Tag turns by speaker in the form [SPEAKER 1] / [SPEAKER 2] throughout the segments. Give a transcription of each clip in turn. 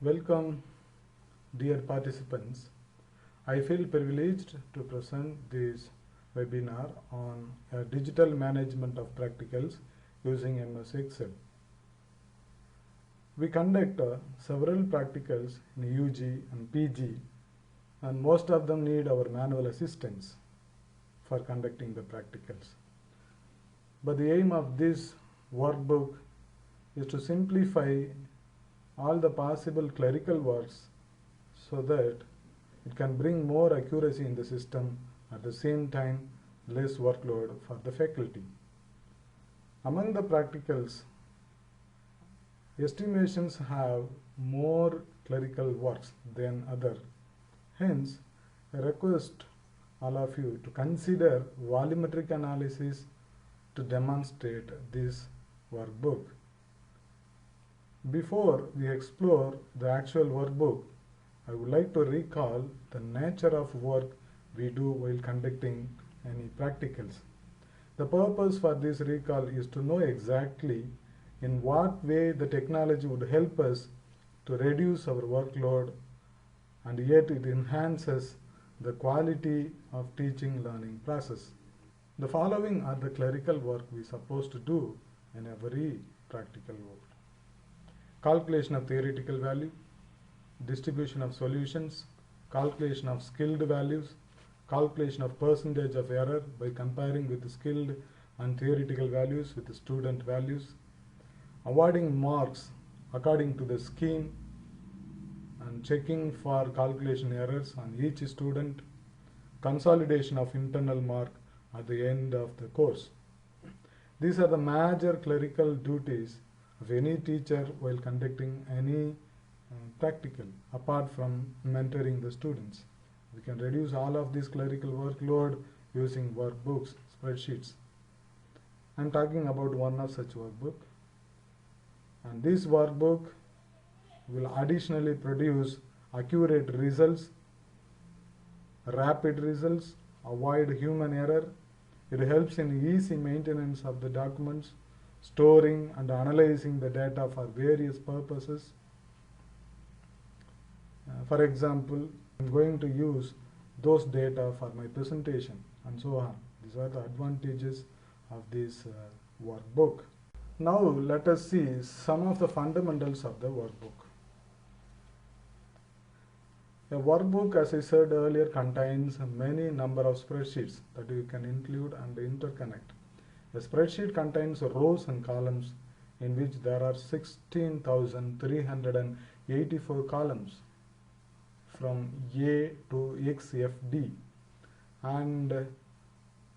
[SPEAKER 1] Welcome, dear participants. I feel privileged to present this webinar on digital management of practicals using MS Excel. We conduct several practicals in UG and PG, and most of them need our manual assistance for conducting the practicals. But the aim of this workbook is to simplify all the possible clerical works so that it can bring more accuracy in the system, at the same time less workload for the faculty. Among the practicals, estimations have more clerical works than other. Hence, I request all of you to consider volumetric analysis to demonstrate this workbook. Before we explore the actual workbook, I would like to recall the nature of work we do while conducting any practicals. The purpose for this recall is to know exactly in what way the technology would help us to reduce our workload, and yet it enhances the quality of teaching learning process. The following are the clerical work we are supposed to do in every practical work. Calculation of theoretical value, distribution of solutions, calculation of skilled values, calculation of percentage of error by comparing with the skilled and theoretical values with the student values, awarding marks according to the scheme and checking for calculation errors on each student, consolidation of internal mark at the end of the course. These are the major clerical duties of any teacher while conducting any practical, apart from mentoring the students. We can reduce all of this clerical workload using workbooks, spreadsheets. I am talking about one of such workbook, and this workbook will additionally produce accurate results, rapid results, avoid human error. It helps in easy maintenance of the documents, storing and analyzing the data for various purposes. For example, I am going to use those data for my presentation and so on. These are the advantages of this workbook. Now let us see some of the fundamentals of the workbook. A workbook, as I said earlier, contains many number of spreadsheets that you can include and interconnect. A spreadsheet contains rows and columns in which there are 16,384 columns from A to XFD and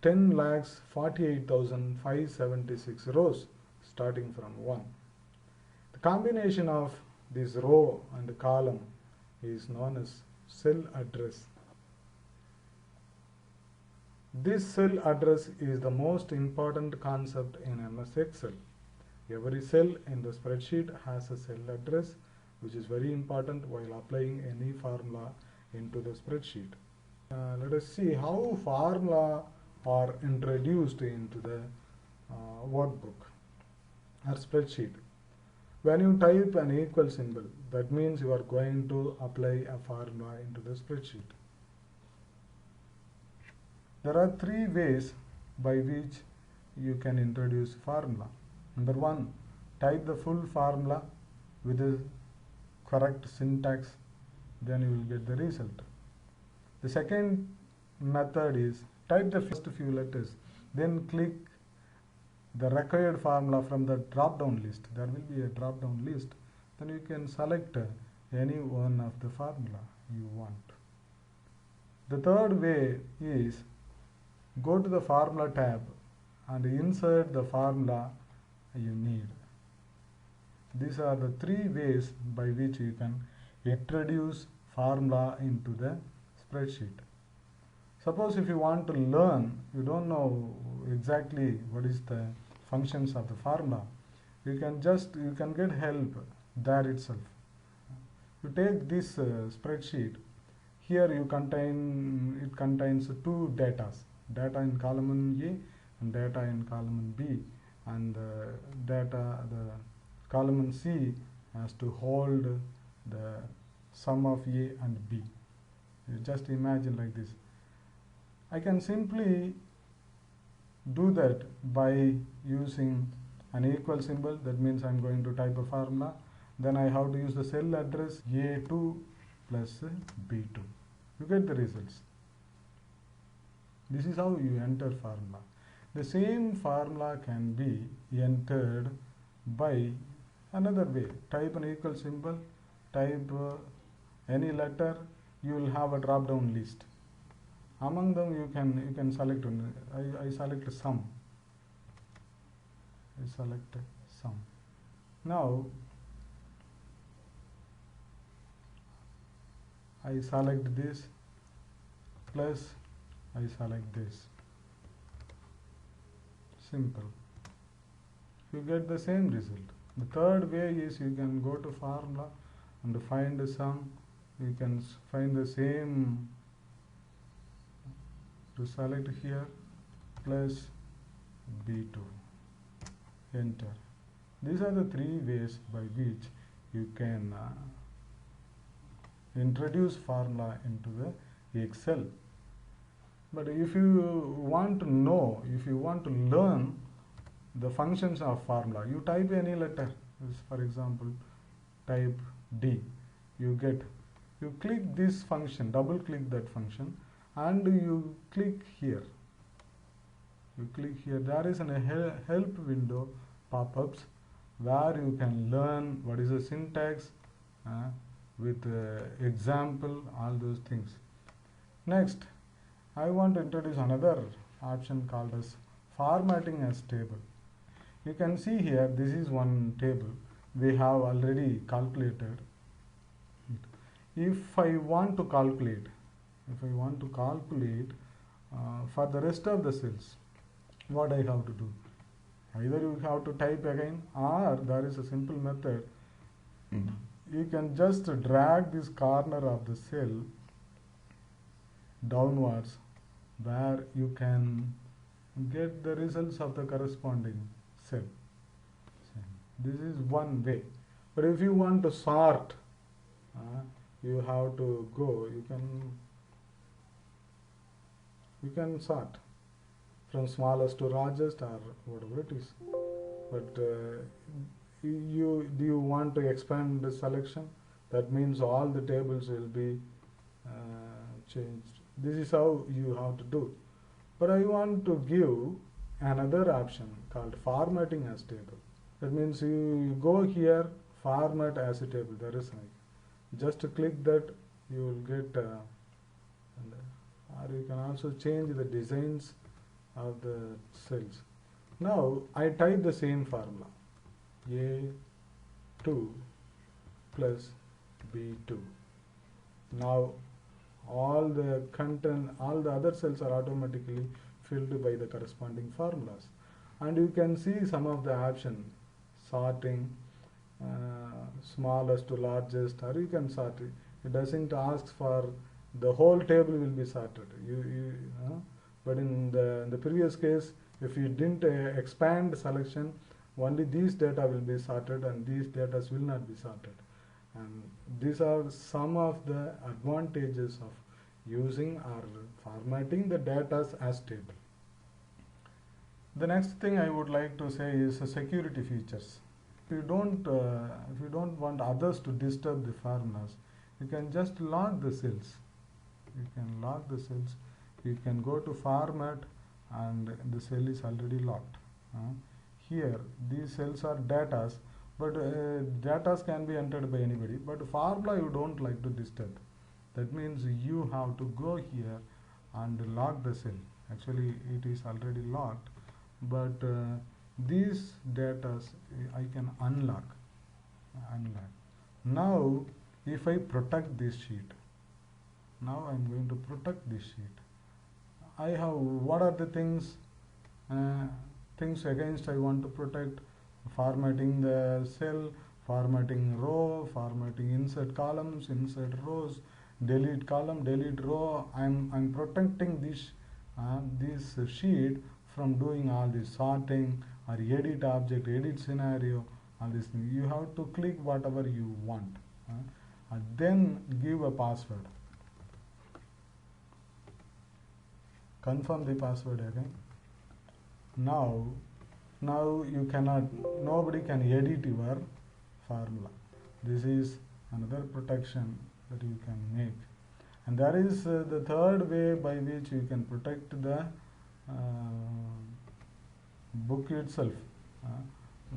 [SPEAKER 1] 10,48,576 rows starting from 1. The combination of this row and column is known as cell address. This cell address is the most important concept in MS Excel. Every cell in the spreadsheet has a cell address, which is very important while applying any formula into the spreadsheet. Let us see how formula are introduced into the workbook or spreadsheet. When you type an equal symbol, that means you are going to apply a formula into the spreadsheet. There are three ways by which you can introduce formula. Number one, type the full formula with the correct syntax, then you will get the result. The second method is type the first few letters, then click the required formula from the drop down list. There will be a drop down list. Then you can select any one of the formula you want. The third way is go to the formula tab and insert the formula you need. These are the three ways by which you can introduce formula into the spreadsheet. Suppose if you want to learn, you don't know exactly what is the functions of the formula, you can get help there itself. You take this spreadsheet. Here it contains two datas, data in column A and data in column B, and the column C has to hold the sum of A and B. You just imagine like this. I can simply do that by using an equal symbol. That means I'm going to type a formula. Then I have to use the cell address A2 plus B2. You get the results. This is how you enter formula. The same formula can be entered by another way. Type an equal symbol, type any letter, you will have a drop down list. Among them you can select one. I select sum. I select sum. Now I select this plus I select this. Simple. You get the same result. The third way is you can go to formula and find the sum. You can find the same to select here plus B2. Enter. These are the three ways by which you can introduce formula into the Excel. But if you want to know, if you want to learn the functions of formula, you type any letter. For example, type D. You click this function, double click that function, and you click here. You click here. There is a help window pop-ups where you can learn what is the syntax with example, all those things. Next, I want to introduce another option called as formatting as table. You can see here, this is one table we have already calculated. If I want to calculate for the rest of the cells, what I have to do? Either you have to type again, or there is a simple method. You can just drag this corner of the cell downwards, where you can get the results of the corresponding cell. This is one way. But if you want to sort, you have to go, you can sort from smallest to largest or whatever it is. But do you want to expand the selection? That means all the tables will be changed. This is how you have to do. But I want to give another option called formatting as table. That means you go here, format as a table. There is just to click that, you will get or you can also change the designs of the cells. Now I type the same formula, A2 plus B2. Now all the content, all the other cells are automatically filled by the corresponding formulas. And you can see some of the options, sorting, smallest to largest, or you can sort it. It doesn't ask for the whole table will be sorted. But in the previous case, if you didn't expand selection, only these data will be sorted and these data will not be sorted. And these are some of the advantages of using or formatting the data as table. The next thing I would like to say is security features. If you don't want others to disturb the formulas, you can just lock the cells. You can go to format and the cell is already locked. Here these cells are datas, but datas can be entered by anybody, but formula you don't like to disturb. That means you have to go here and lock the cell. Actually it is already locked, but these datas I can unlock. Now if I protect this sheet, now I am going to protect this sheet. I have, what are the things against I want to protect? Formatting the cell, formatting row, formatting insert columns, insert rows, delete column, delete row. I'm protecting this sheet from doing all this sorting or edit object, edit scenario, all these things. You have to click whatever you want. and then give a password. Confirm the password again. Now you cannot, nobody can edit your formula. This is another protection that you can make. And there is the third way by which you can protect the book itself,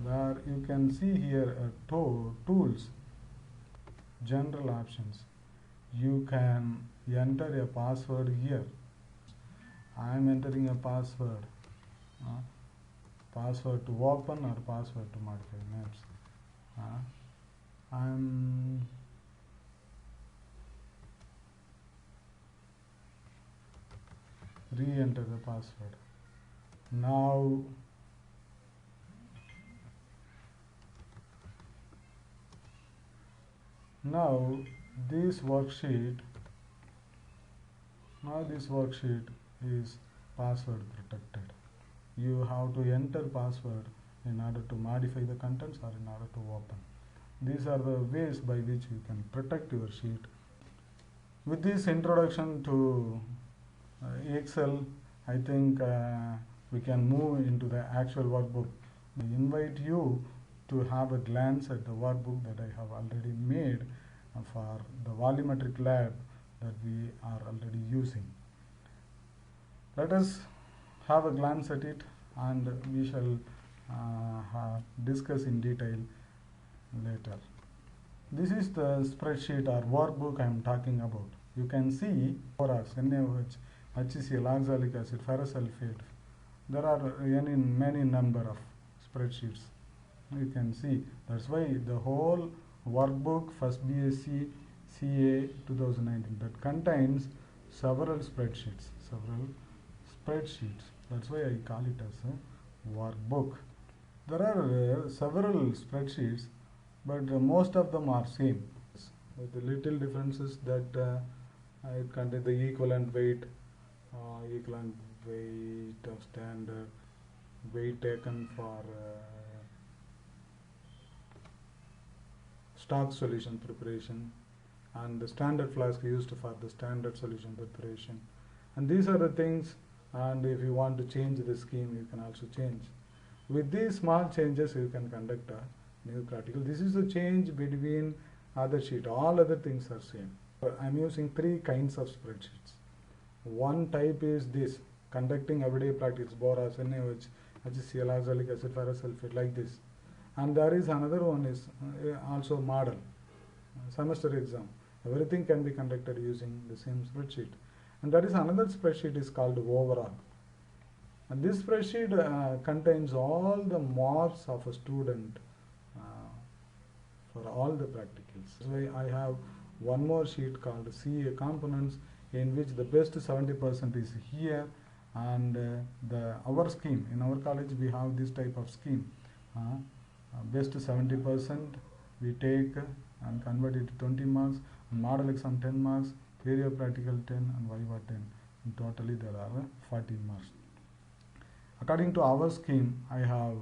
[SPEAKER 1] where you can see here tools, general options. You can enter a password here. I am entering a password, password to open or password to modify names. I am re-enter the password. Now this worksheet is password protected. You have to enter password in order to modify the contents or in order to open. These are the ways by which you can protect your sheet. With this introduction to Excel, I think we can move into the actual workbook. I invite you to have a glance at the workbook that I have already made for the volumetric lab that we are already using. Let us have a glance at it, and we shall discuss in detail later. This is the spreadsheet or workbook I am talking about. You can see borax, NaOH, HCl, oxalic acid, ferrous sulfate. There are many number of spreadsheets. You can see that's why the whole workbook first BSc CA 2019 that contains several spreadsheets. That's why I call it as a workbook. There are several spreadsheets, but most of them are same. The little differences that it contains the equivalent weight of standard, weight taken for stock solution preparation, and the standard flask used for the standard solution preparation. And these are the things, and if you want to change the scheme, you can also change. With these small changes, you can conduct a new practical. This is the change between other sheet. All other things are same. I'm using three kinds of spreadsheets. One type is this, conducting everyday practice, borax, NaOH, HCl, oxalic acid, ferrous sulfate, like this. And there is another one is also model, semester exam. Everything can be conducted using the same spreadsheet. And there is another spreadsheet is called overall. And this spreadsheet contains all the marks of a student for all the practicals. So I have one more sheet called CA components, in which the best 70% is here, and our scheme in our college we have this type of scheme. Best 70% we take and convert it to 20 marks, and model exam 10 marks, theory of practical 10, and viva 10. And totally there are 40 marks. According to our scheme, I have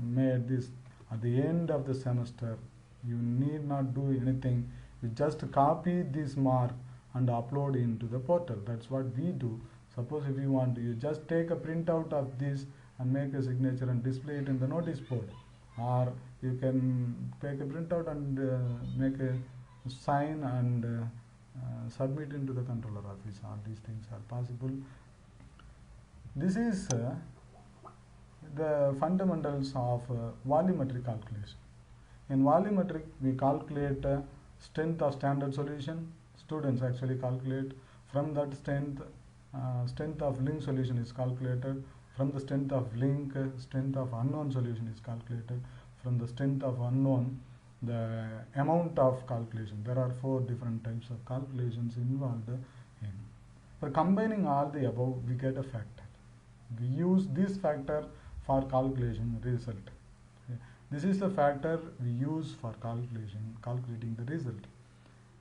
[SPEAKER 1] made this at the end of the semester. You need not do anything. You just copy this mark and upload into the portal. That's what we do. Suppose if you want to, you just take a printout of this and make a signature and display it in the notice board. Or you can take a printout and make a sign and submit into the controller office. All these things are possible. This is the fundamentals of volumetric calculation. In volumetric, we calculate strength of standard solution. Students actually calculate. From that strength, strength of link solution is calculated. From the strength of link, strength of unknown solution is calculated. From the strength of unknown, the amount of calculation. There are 4 different types of calculations involved in. For combining all the above, we get a factor. We use this factor for calculation result. This is the factor we use for calculating the result.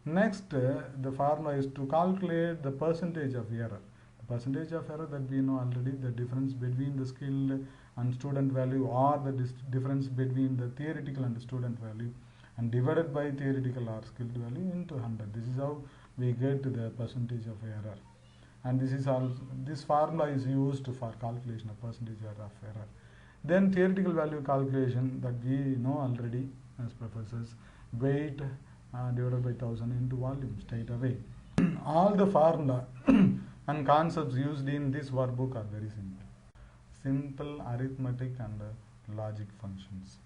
[SPEAKER 1] Next, the formula is to calculate the percentage of error. The percentage of error that we know already, the difference between the skill and student value, or the difference between the theoretical and the student value. and divided by theoretical or skilled value into 100. This is how we get the percentage of error. And this formula is used for calculation of percentage of error. Then theoretical value calculation that we know already as professors, weight divided by 1000 into volume straight away. All the formula and concepts used in this workbook are very simple. Simple arithmetic and logic functions.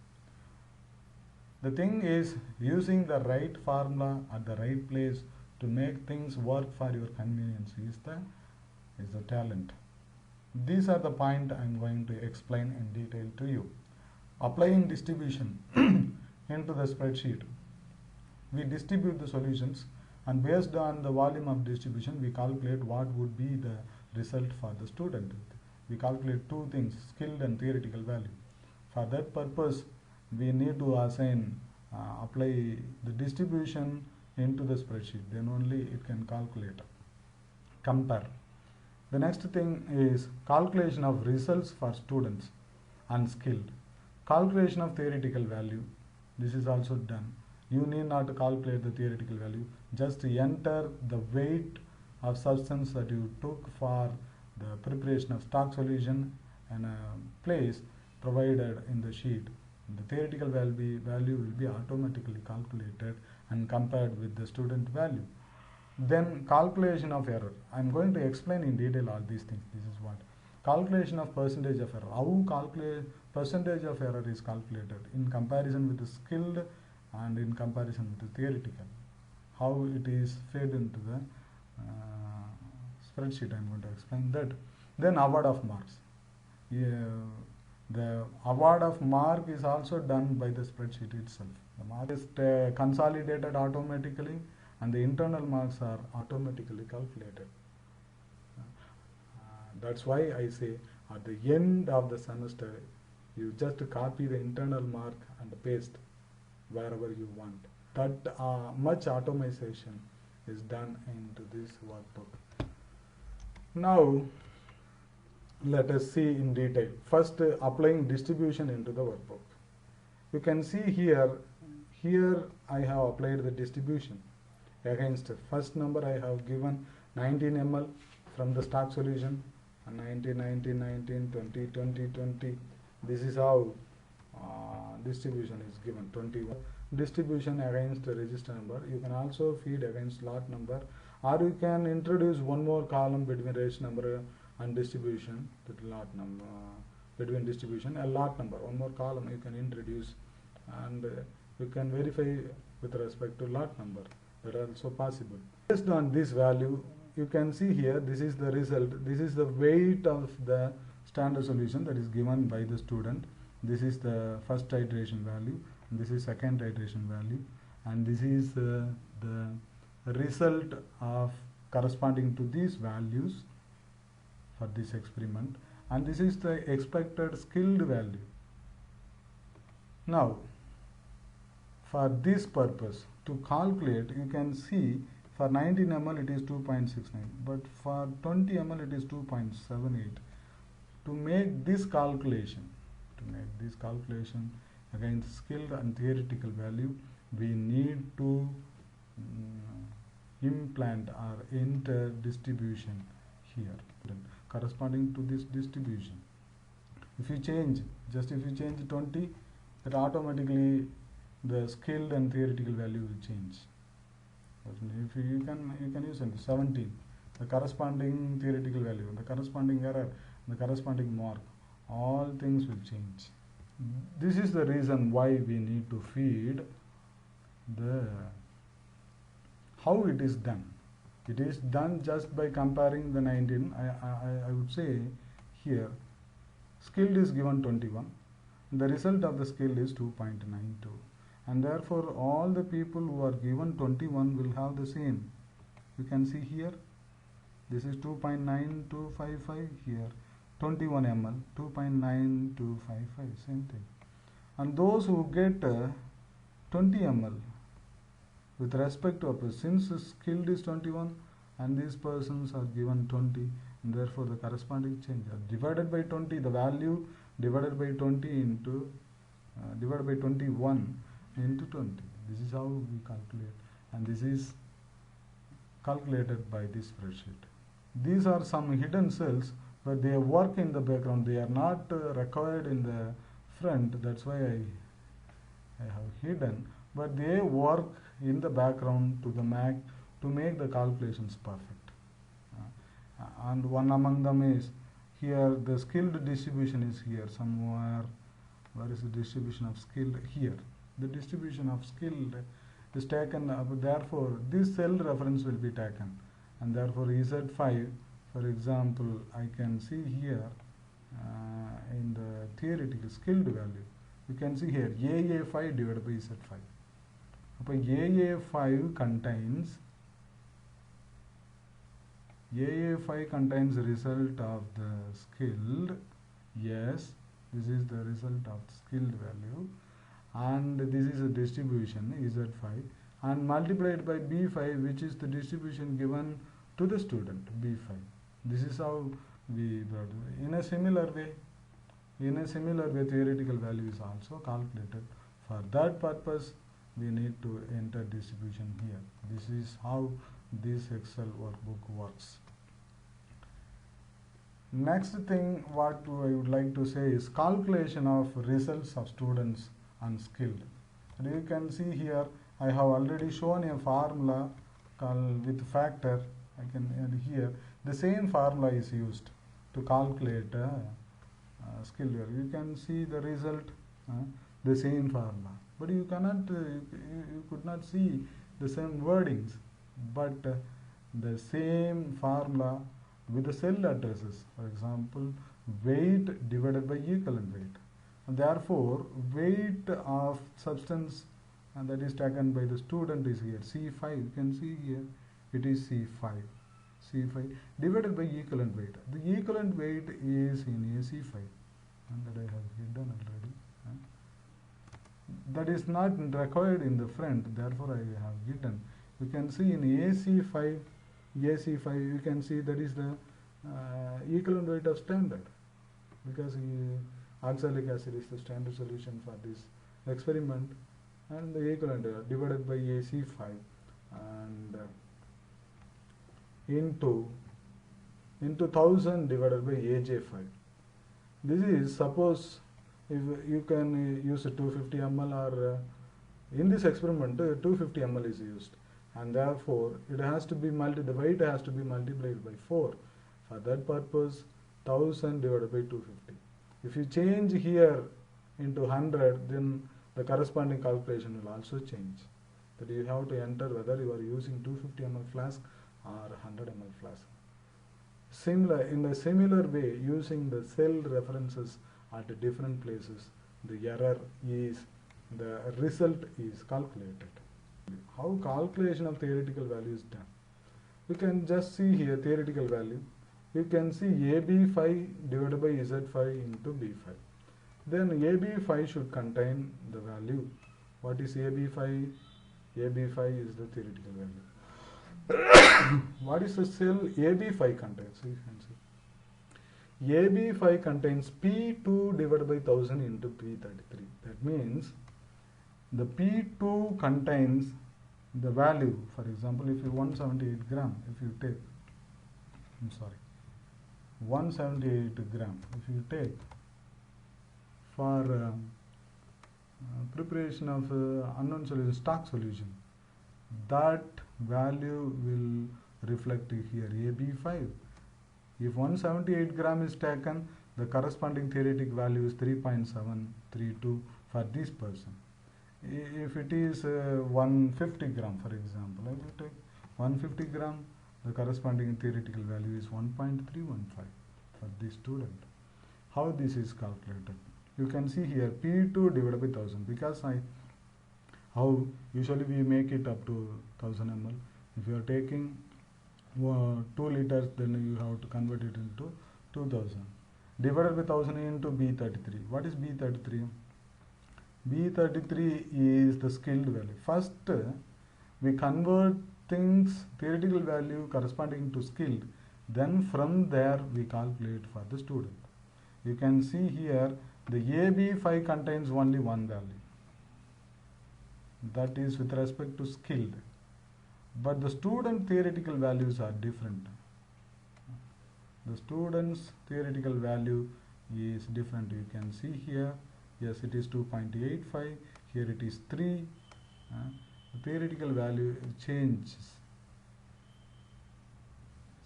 [SPEAKER 1] The thing is using the right formula at the right place to make things work for your convenience is the talent. These are the points I am going to explain in detail to you. Applying distribution into the spreadsheet. We distribute the solutions, and based on the volume of distribution we calculate what would be the result for the student. We calculate two things, skilled and theoretical value. For that purpose we need to assign, apply the distribution into the spreadsheet, then only it can calculate. Compare. The next thing is calculation of results for students unskilled. Calculation of theoretical value. This is also done. You need not to calculate the theoretical value. Just enter the weight of substance that you took for the preparation of stock solution and a place provided in the sheet. The theoretical value will be automatically calculated and compared with the student value. Then calculation of error. I am going to explain in detail all these things. This is what. Calculation of percentage of error. How percentage of error is calculated in comparison with the skilled and in comparison with the theoretical. How it is fed into the spreadsheet. I am going to explain that. Then award of marks. The award of mark is also done by the spreadsheet itself. The mark is consolidated automatically and the internal marks are automatically calculated. That's why I say at the end of the semester you just copy the internal mark and paste wherever you want. That much automation is done into this workbook. Now let us see in detail. First, applying distribution into the workbook. You can see here I have applied the distribution. Against first number I have given 19 ml from the stock solution, 19, 19, 19, 20, 20, 20. This is how distribution is given, 21. Distribution against the register number. You can also feed against lot number, or you can introduce one more column between register number and distribution, that lot number, between distribution and lot number. One more column you can introduce, and you can verify with respect to lot number. That is also possible. Based on this value, you can see here, this is the result. This is the weight of the standard solution that is given by the student. This is the first iteration value, and this is second iteration value, and this is the result of corresponding to these values for this experiment, and this is the expected skilled value. Now for this purpose to calculate, you can see for 19 ml it is 2.69, but for 20 ml it is 2.78. To make this calculation against skilled and theoretical value, we need to implant or enter distribution here corresponding to this distribution. If you change 20, that automatically the skilled and theoretical value will change. If you can use 17, the corresponding theoretical value, the corresponding error, the corresponding mark, all things will change. This is the reason why we need to feed how it is done. It is done just by comparing the 19. I would say here skilled is given 21. The result of the skill is 2.92. And therefore all the people who are given 21 will have the same. You can see here, this is 2.9255, here 21 ml, 2.9255, same thing. And those who get 20 ml with respect to a, since skilled is 21 and these persons are given 20, and therefore the corresponding change divided by 20, the value divided by 20 into divided by 21 into 20. This is how we calculate, and this is calculated by this spreadsheet. These are some hidden cells, but they work in the background. They are not required in the front. That's why I have hidden, but they work in the background to make the calculations perfect. And one among them is here. The skilled distribution is here somewhere. Where is the distribution of skilled? Here. The distribution of skilled is taken. Therefore, this cell reference will be taken, and therefore Z5. For example, I can see here in the theoretical skilled value, you can see here AA5 divided by Z5. AA5 contains result of the skilled. Yes, this is the result of skilled value, and this is a distribution Z5, and multiplied by B5, which is the distribution given to the student B5. This is how we brought it. In a similar way, theoretical value is also calculated. For that purpose, we need to enter distribution here. This is how this Excel workbook works. Next thing what I would like to say is calculation of results of students unskilled. And you can see here I have already shown a formula with factor. I can add here. The same formula is used to calculate skill value. You can see the result, the same formula, but you cannot, you could not see the same wordings, but the same formula with the cell addresses. For example, weight divided by equivalent weight, and therefore weight of substance and that is taken by the student is here C5. You can see here it is C5 divided by equivalent weight. The equivalent weight is in AC5, and that I have hidden already. That is not required in the front, therefore I have hidden. You can see in AC5, you can see that is the equivalent weight of standard, because oxalic acid is the standard solution for this experiment, and the equivalent divided by AC5 and into 1000 divided by AJ5. This is, suppose if you can use a 250 ml, or in this experiment 250 ml is used, and therefore it has to be the weight has to be multiplied by 4. For that purpose, 1000 divided by 250. If you change here into 100, then the corresponding calculation will also change. That you have to enter whether you are using 250 ml flask or 100 ml flask. In a similar way, using the cell references at different places, the error is, the result is calculated. How calculation of theoretical value is done? We can just see here theoretical value. You can see AB5 divided by Z5 into B5. Then AB5 should contain the value. What is AB5? AB5 is the theoretical value. What is the cell AB5 contains? You can see AB5 contains P2 divided by 1000 into P33. That means the P2 contains the value. For example, if you 178 gram, if you take, 178 gram, if you take for preparation of unknown solution, stock solution, that value will reflect here AB5. If 178 gram is taken, the corresponding theoretic value is 3.732 for this person. If it is 150 gram, for example, I will take 150 gram, the corresponding theoretical value is 1.315 for this student. How this is calculated? You can see here P2 divided by 1000, because how usually we make it up to 1000 ml. If you are taking 2 liters, then you have to convert it into 2000. Divided by 1000 into B33. What is B33? B33 is the skilled value. First, we convert things, theoretical value corresponding to skilled. Then from there we calculate for the student. You can see here the AB5 contains only one value. that is with respect to skilled, but the student theoretical values are different. The student's theoretical value is different. You can see here, yes, it is 2.85, here it is 3. The theoretical value changes.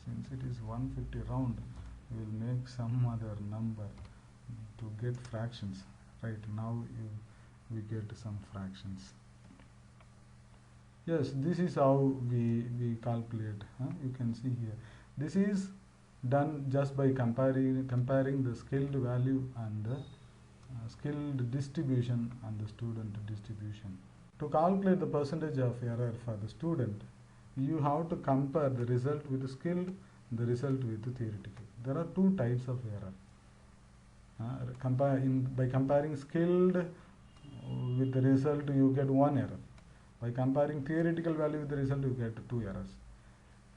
[SPEAKER 1] Since it is 150 round, we will make some other number to get fractions. Right now we get some fractions. Yes, this is how we calculate. You can see here. This is done just by comparing the skilled value and the skilled distribution and the student distribution. To calculate the percentage of error for the student, you have to compare the result with the skilled, the result with the theoretical. There are two types of error. By comparing skilled with the result, you get one error. By comparing theoretical value with the result, you get two errors.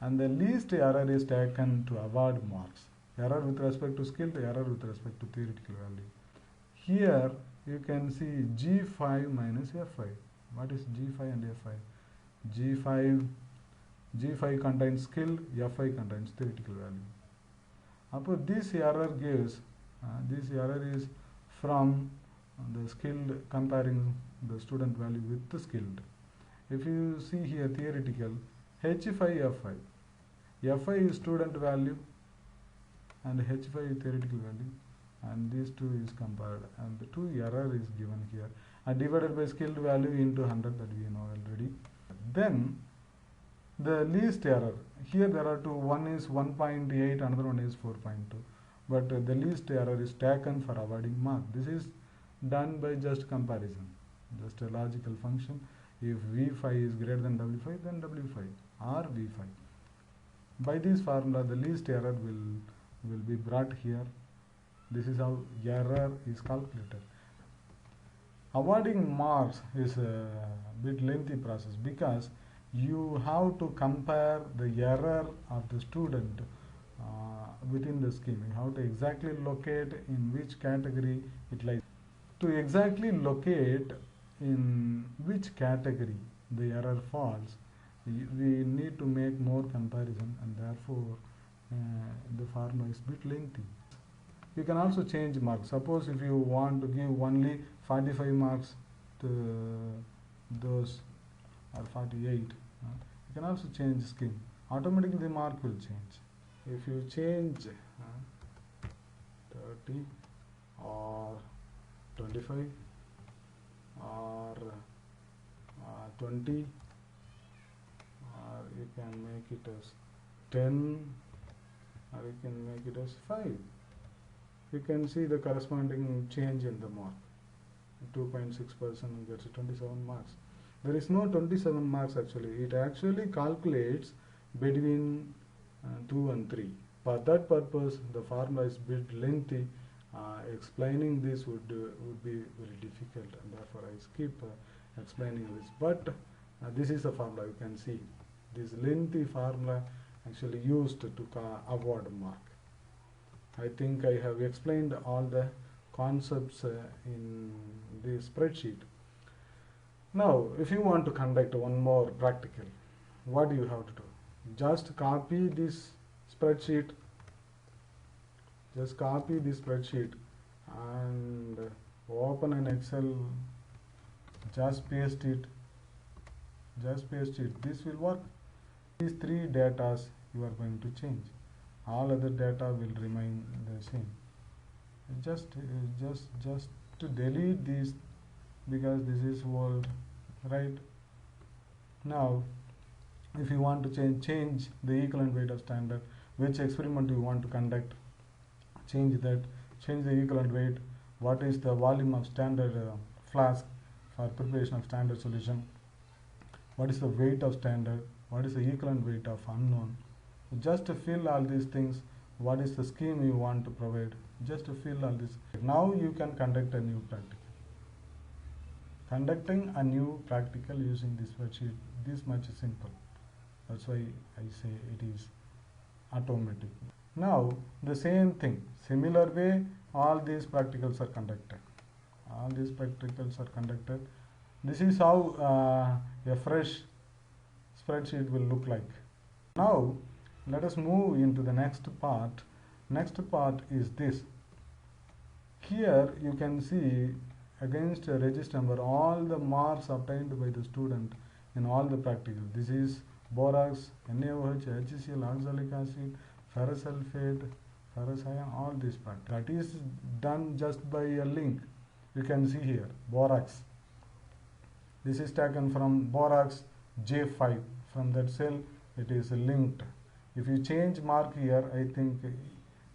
[SPEAKER 1] And the least error is taken to award marks. Error with respect to skilled, error with respect to theoretical value. Here you can see G5 minus F5. What is G5 and F5? G5 contains skilled, F5 contains theoretical value. Upon this error gives, this error is from the skilled comparing the student value with the skilled. If you see here theoretical, H5, F5. F5 is student value and H5 is theoretical value, and these two is compared, and the two error is given here and divided by skilled value into 100, that we know already. Then the least error, here there are two, one is 1.8, another one is 4.2, but the least error is taken for awarding mark. This is done by just comparison, just a logical function. If V5 is greater than W5, then W5 or V5. By this formula, the least error will be brought here. This is how error is calculated. Awarding marks is a bit lengthy process because you have to compare the error of the student within the scheme. You have to exactly locate in which category it lies. To exactly locate in which category the error falls, we need to make more comparison, and therefore the formula is a bit lengthy. You can also change marks. Suppose if you want to give only 45 marks to those, or 48, you can also change scheme. Automatically the mark will change. If you change 30 or 25 or 20, or you can make it as 10, or you can make it as 5. You can see the corresponding change in the mark. 2.6% gets 27 marks. There is no 27 marks actually. It actually calculates between 2 and 3. For that purpose, the formula is a bit lengthy. Explaining this would be very difficult, and therefore I skip explaining this. But this is the formula. You can see this lengthy formula actually used to award mark. I think I have explained all the concepts in the spreadsheet. Now, if you want to conduct one more practical, what do you have to do? Just copy this spreadsheet. Just copy this spreadsheet and open an Excel. Just paste it. Just paste it. This will work. These three datas you are going to change. All other data will remain the same. Just to delete these, because this is old, right? Now, if you want to change the equivalent weight of standard, which experiment you want to conduct, change that. Change the equivalent weight. What is the volume of standard flask for preparation of standard solution? What is the weight of standard? What is the equivalent weight of unknown? Just to fill all these things. What is the scheme you want to provide? Just to fill all this. Now you can conduct a new practical. Conducting a new practical using this spreadsheet, this much is simple. That's why I say it is automatic. Now the same thing, similar way, all these practicals are conducted. All these practicals are conducted. This is how a fresh spreadsheet will look like. Now let us move into the next part. Next part is this. Here you can see against a register number all the marks obtained by the student in all the practical. This is borax, NaOH, HCl, oxalic acid, ferrous sulfate, ferrous iron, all these practical. That is done just by a link. You can see here borax. This is taken from borax J5. From that cell it is linked. If you change mark here, I think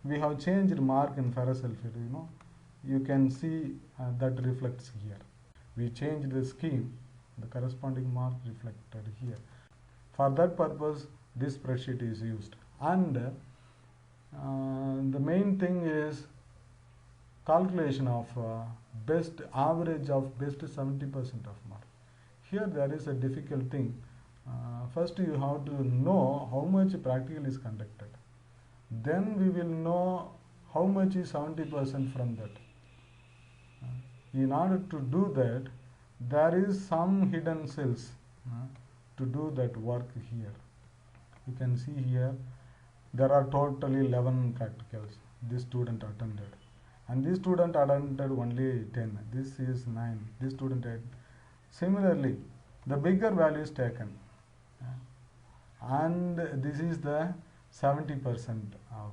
[SPEAKER 1] we have changed mark in ferrous sulfate, you can see that reflects here. We changed the scheme, the corresponding mark reflected here. For that purpose, this spreadsheet is used. And the main thing is calculation of best average of best 70% of mark. Here there is a difficult thing. First you have to know how much practical is conducted. Then we will know how much is 70% from that. In order to do that, there is some hidden cells to do that work here. You can see here, there are totally 11 practicals this student attended. And this student attended only 10. This is 9. This student had. Similarly, the bigger value is taken. And this is the 70% of.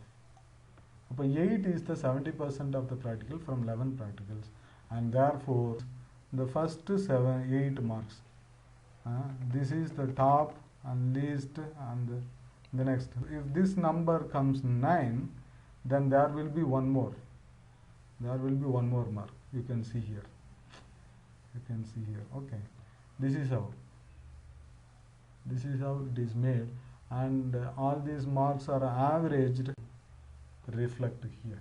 [SPEAKER 1] 8 is the 70% of the practical from 11 practicals. And therefore, the first 8 marks. This is the top and least and the next. If this number comes 9, then there will be one more. There will be one more mark. You can see here. You can see here. Okay. This is how. This is how it is made. And all these marks are averaged, reflect here.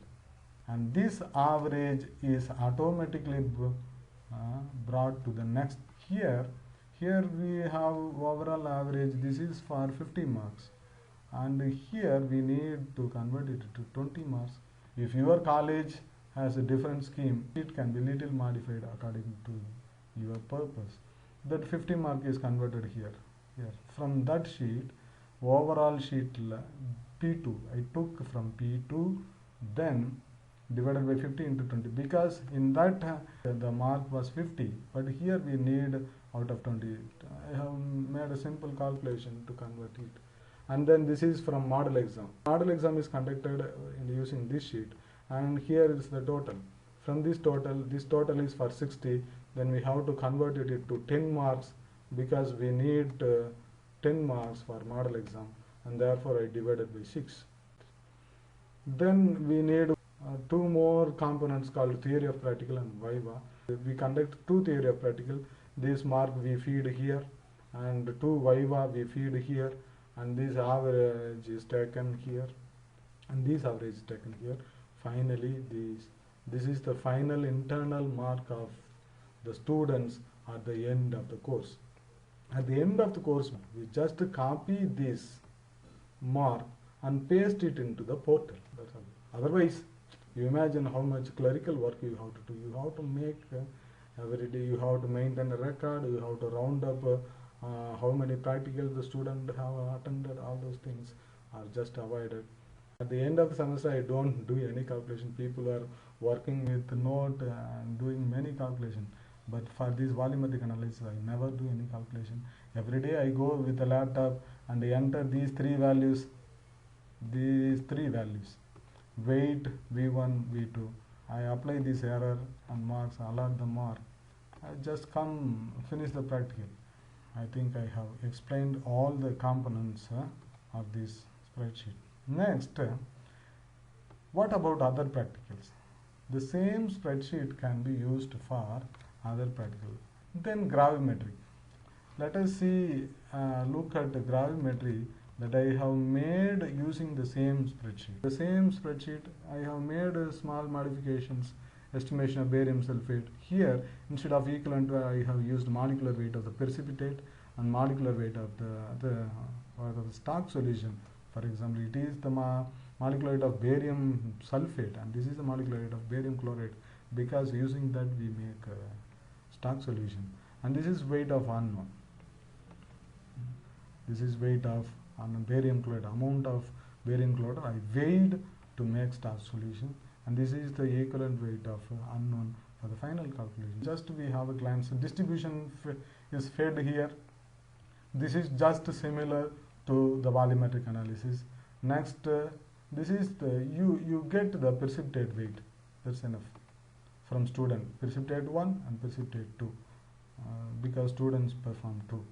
[SPEAKER 1] And this average is automatically brought to the next. Here we have overall average. This is for 50 marks. And here we need to convert it to 20 marks. If your college has a different scheme, it can be little modified according to your purpose. That 50 mark is converted here. From that sheet, overall sheet P2, I took from P2, then divided by 50 into 20, because in that the mark was 50, but here we need out of 20. I have made a simple calculation to convert it. And then this is from model exam. Model exam is conducted using this sheet, and here is the total. From this total is for 60, then we have to convert it to 10 marks, because we need 10 marks for model exam, and therefore I divided by 6. Then we need 2 more components called theory of practical and viva. We conduct 2 theory of practical. This mark we feed here, and 2 viva we feed here, and this average is taken here, and this average is taken here. Finally, this is the final internal mark of the students at the end of the course. At the end of the course, we just copy this mark and paste it into the portal. That's all. Otherwise, you imagine how much clerical work you have to do. You have to make every day, you have to maintain a record, you have to round up how many practicals the student have attended. All those things are just avoided. At the end of the semester, I don't do any calculation. People are working with note and doing many calculations. But for this volumetric analysis, I never do any calculation. Every day I go with a laptop and I enter these 3 values. Weight, V1, V2. I apply this error and marks, allot the mark. I just come finish the practical. I think I have explained all the components of this spreadsheet. Next, what about other practicals? The same spreadsheet can be used for other practical. Then gravimetry. Let us see, look at the gravimetry that I have made using the same spreadsheet. The same spreadsheet, I have made small modifications, estimation of barium sulfate. Here, instead of equivalent, I have used molecular weight of the precipitate and molecular weight of the stock solution. For example, it is the molecular weight of barium sulfate, and this is the molecular weight of barium chloride, because using that we make stock solution. and this is weight of unknown. This is weight of unknown barium chloride, amount of barium chloride I weighed to make starch solution, and this is the equivalent weight of unknown for the final calculation. Just we have a glance. Distribution is fed here. This is just similar to the volumetric analysis. Next, this is the you get the precipitate weight. That's enough from student. Precipitate 1 and precipitate 2, because students perform 2.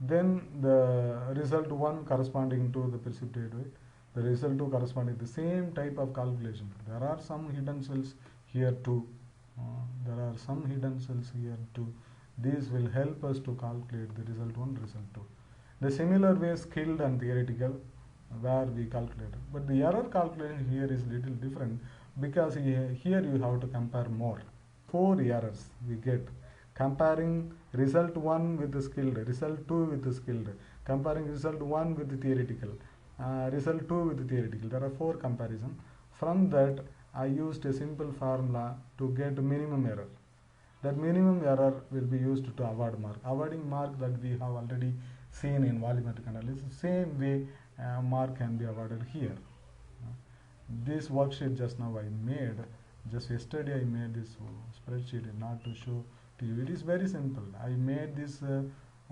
[SPEAKER 1] Then the result 1 corresponding to the precipitate weight, the result 2 corresponding to the same type of calculation. There are some hidden cells here too. There are some hidden cells here too. These will help us to calculate the result 1, result 2. The similar way skilled and theoretical where we calculate. But the error calculation here is little different, because here you have to compare more. 4 errors we get. Comparing result 1 with the skilled, result 2 with the skilled, comparing result 1 with the theoretical, result 2 with the theoretical. There are 4 comparisons. From that, I used a simple formula to get minimum error. That minimum error will be used to award mark. Awarding mark that we have already seen in volumetric analysis. Same way, mark can be awarded here. This worksheet just now I made, just yesterday I made this spreadsheet not to show to you. It is very simple. I made this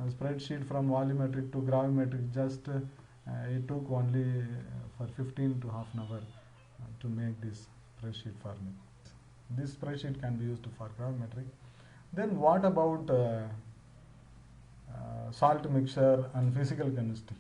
[SPEAKER 1] spreadsheet from volumetric to gravimetric. Just it took only for 15 to half an hour to make this spreadsheet for me. This spreadsheet can be used for gravimetric. Then what about salt mixture and physical chemistry?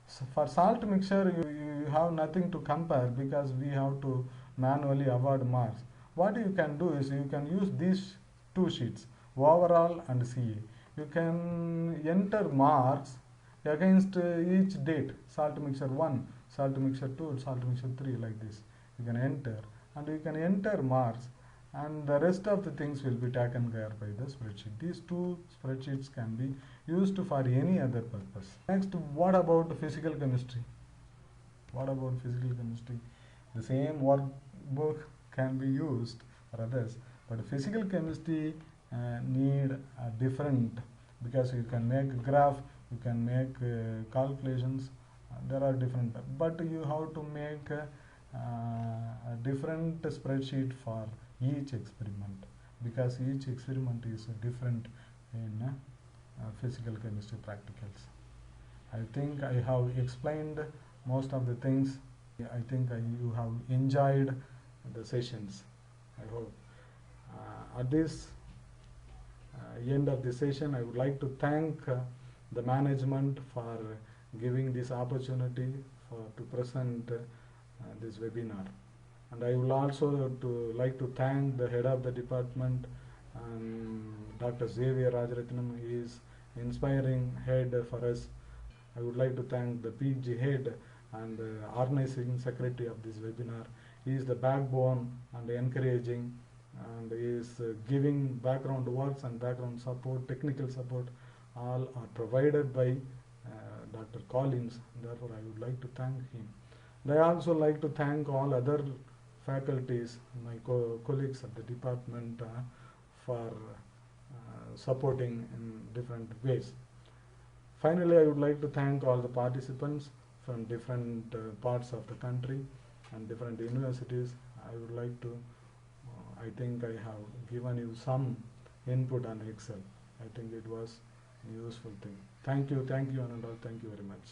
[SPEAKER 1] So for salt mixture, you have nothing to compare, because we have to manually award marks. What you can do is you can use these 2 sheets, overall and CA. You can enter marks against each date, salt mixture 1, salt mixture 2, salt mixture 3, like this. You can enter, and you can enter marks, and the rest of the things will be taken care by the spreadsheet. These 2 spreadsheets can be used for any other purpose. Next, what about physical chemistry? What about physical chemistry? The same workbook can be used for others, but physical chemistry need a different, because you can make a graph, you can make calculations, there are different, but you have to make a different spreadsheet for each experiment, because each experiment is different in physical chemistry practicals. I think I have explained most of the things. I think you have enjoyed the sessions, I hope. At this end of the session, I would like to thank the management for giving this opportunity to present this webinar. And I would also like to thank the head of the department, Dr. Xavier Rajaratnam. He is inspiring head for us. I would like to thank the PG head and organizing secretary of this webinar. He is the backbone and encouraging, and he is giving background works and background support, technical support, all are provided by Dr. Collins. Therefore, I would like to thank him. And I also like to thank all other faculties, my colleagues at the department, for supporting in different ways. Finally, I would like to thank all the participants from different parts of the country and different universities. I would like to, I think I have given you some input on Excel. I think it was a useful thing. Thank you, Anandal. Thank you very much.